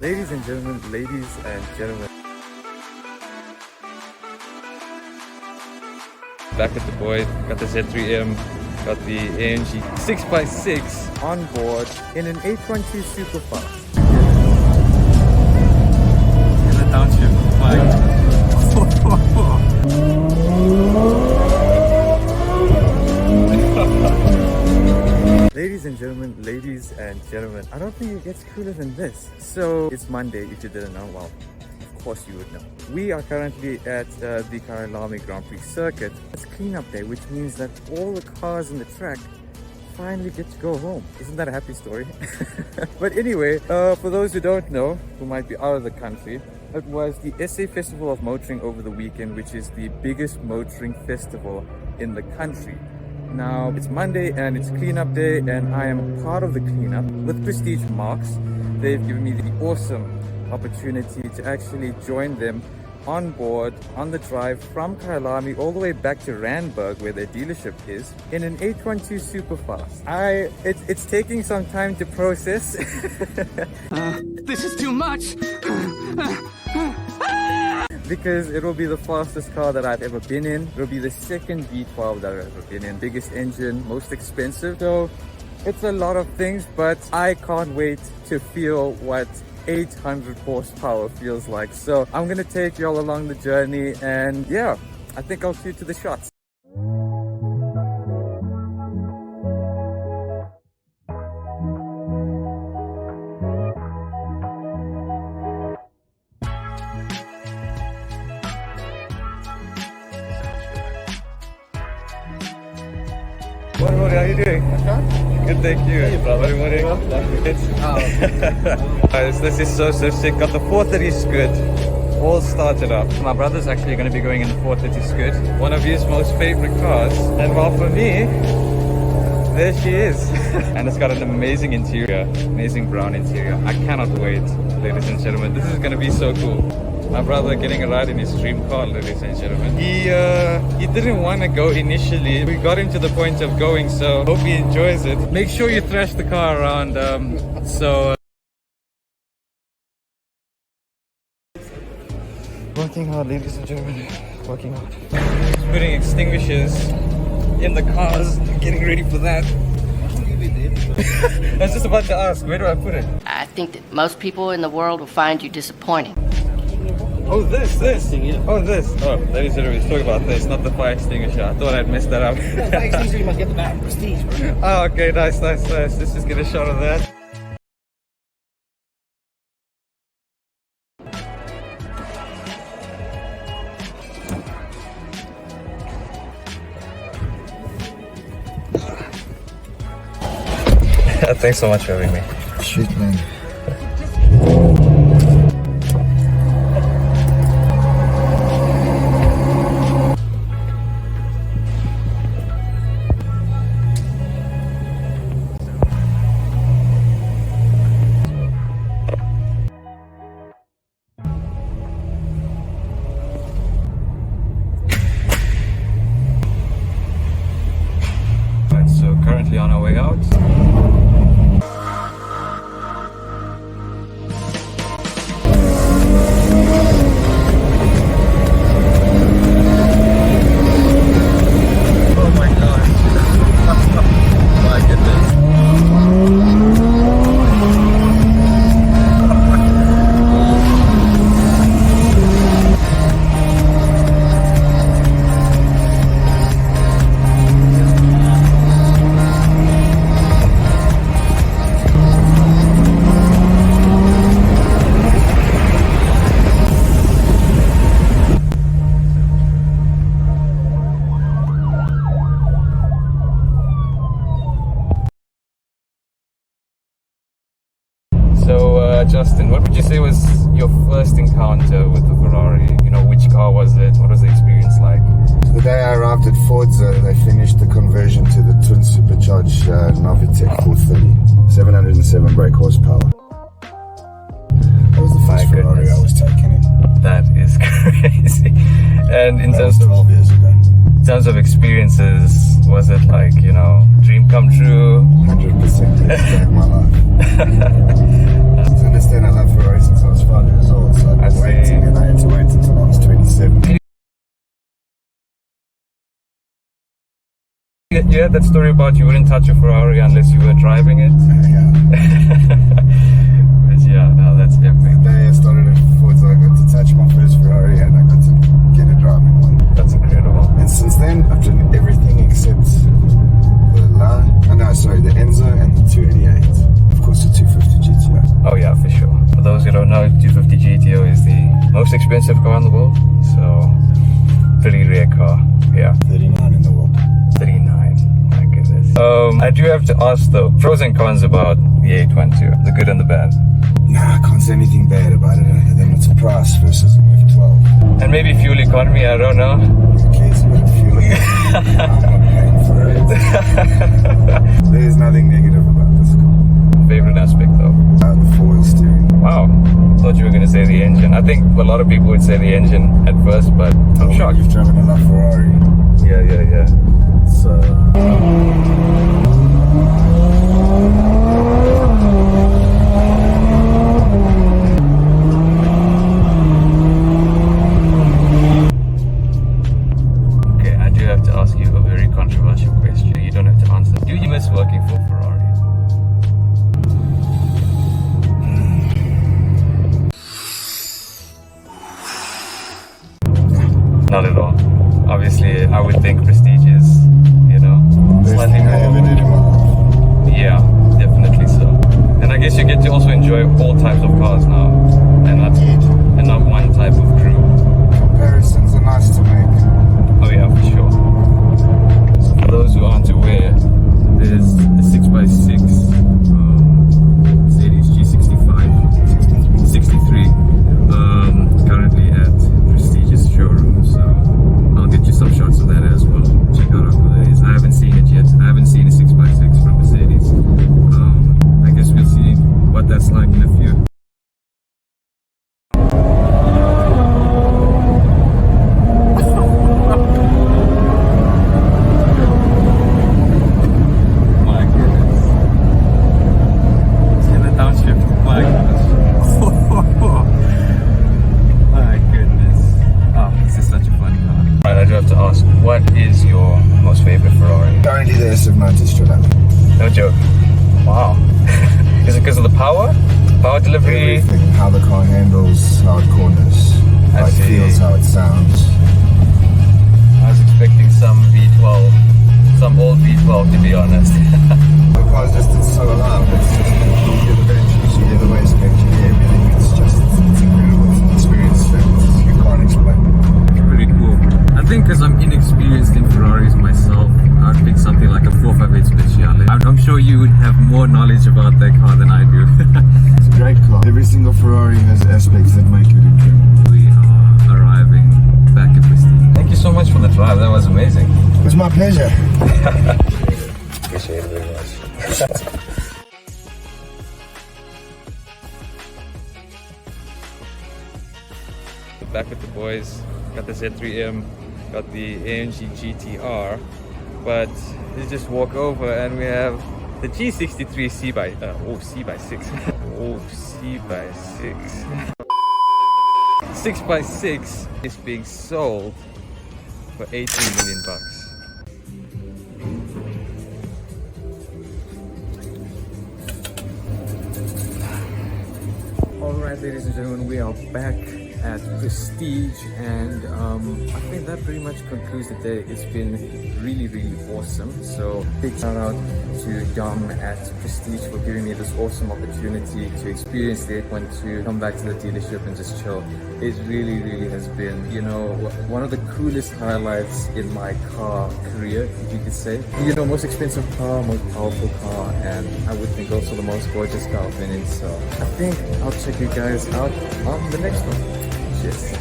Ladies and gentlemen, back at the Boyd, got the Z3M, got the AMG 6x6 on board in an 812 Superfast. In the township, ladies and gentlemen, I don't think it gets cooler than this. So it's Monday, if you didn't know. Well, of course you would know. We are currently at the Kyalami Grand Prix Circuit. It's cleanup day, which means that all the cars in the track finally get to go home. Isn't that a happy story? But anyway, for those who don't know, who might be out of the country, it was the SA Festival of Motoring over the weekend, which is the biggest motoring festival in the country. Now, it's Monday and it's cleanup day, and I am part of the cleanup with Prestige Marques. They've given me the awesome opportunity to actually join them on board on the drive from Kyalami all the way back to Randburg, where their dealership is, in an 812 Superfast. It's taking some time to process. This is too much! Because it will be the fastest car that I've ever been in. It will be the second V12 that I've ever been in. Biggest engine, most expensive. So it's a lot of things, but I can't wait to feel what 800 horsepower feels like. So I'm gonna take y'all along the journey, and yeah, I think I'll shoot to the shots. What are you doing? Good, thank you. Hey, brother. Guys, this is so sick. Got the 430 Scoot all started up. My brother's actually going to be going in the 430 Scoot, one of his most favorite cars. And well, for me, there she is. And it's got an amazing interior, amazing brown interior. I cannot wait, ladies and gentlemen. This is going to be so cool. My brother getting a ride in his dream car, ladies and gentlemen. He didn't want to go initially. We got him to the point of going, so hope he enjoys it. Make sure you thrash the car around. Working hard, ladies and gentlemen. Working hard. Putting extinguishers in the cars, getting ready for that. I was just about to ask, where do I put it? I think that most people in the world will find you disappointing. Oh, this. Oh, this. Oh, ladies and gentlemen, let's talk about this, not the fire extinguisher. I thought I'd messed that up. No, fire extinguisher, you must get the back. Prestige, bro. Oh, okay, nice. Let's just get a shot of that. Thanks so much for having me. Shoot, man. Right, so currently on our way out. So, Justin, what would you say was your first encounter with the Ferrari? You know, which car was it? What was the experience like? The day I arrived at Forza, they finished the conversion to the twin supercharged Novitec 430, 707 brake horsepower. That was the first Ferrari I was taken in. That is crazy. And in terms of 12 years ago. In terms of experiences, was it like, you know, dream come true? 100% my life. To understand, I love Ferraris You had that story about you wouldn't touch a Ferrari unless you were driving it. Yeah. But yeah, no, that's epic. The day I started at Ford, I got to touch my first Ferrari and I got to get a driving one. That's incredible. And since then, I've done everything except the Enzo and the 288. Of course, the 250 GTO. Oh yeah, for sure. For those who don't know, 250 GTO is the most expensive car in the world. So, pretty rare car. Yeah. 39 in the world. 39. My goodness. I do have to ask though, pros and cons about the 812, the good and the bad. Nah, I can't say anything bad about it other than it's a price versus an F12. And maybe fuel economy, I don't know. Who cares about fuel economy? I'm not paying for it. There's nothing negative about this car. Favorite aspect though? The forward steering. Wow. Thought you were going to say the engine. I think a lot of people would say the engine at first, but I'm shocked. You've driven a lot Ferrari. Yeah. So... Okay, I do have to ask you a very controversial question. You don't have to answer. Do you miss working for Ferrari? Not at all. Obviously, I would think Prestige is, slightly I ever did in my life. Yeah, definitely so. And I guess you get to also enjoy all types of cars now, and not one type of crew. Comparisons are nice to make. Oh yeah, for sure. So for those who aren't aware, there's a 6x6 Mercedes G65, 63, currently at Prestige's showroom. So I'll get you some shots of that as well. Check out how cool it is. I haven't seen it yet. I haven't seen a 6x6 from Mercedes. I guess we'll see what that's like in a few. My goodness. It's in the downshift. My goodness. My goodness. Oh, this is such a fun car. Alright, I do have to ask, what is your most favorite Ferrari? Currently the SF90 Kyalami. No joke. Wow. Is it because of the power? Power delivery? Everything. How the car handles, how it corners, how I it see. feels, how it sounds. I was expecting some V12, some old V12 to be honest. The car's just, it's so loud. It's just, you hear the benches, you hear the waist bench, you hear everything. It's incredible. It's an experience that you can't explain. Pretty cool. I think because I'm inexperienced in Ferraris myself, I'd pick something like a 458 Speciale. I'm sure you would have more knowledge about that car than I do. It's a great car. Every single Ferrari has aspects that make it incredible. We are arriving back at Prestige. Thank you so much for the drive, that was amazing. It was my pleasure. Appreciate it very much. Back with the boys, got the Z3M, got the AMG GTR, but let's just walk over and we have the G63 C by6. Oh, C by6. 6x6 is being sold for 18 million bucks. Alright, ladies and gentlemen, we are back at Prestige, and I think that pretty much concludes the day. It's been really awesome. So big shout out to Dom at Prestige for giving me this awesome opportunity to experience the 812, come back to the dealership and just chill. It really has been, one of the coolest highlights in my car career, if you could say. Most expensive car, most powerful car, and I would think also the most gorgeous car I've been in. So I think I'll check you guys out on the next one. Cheers.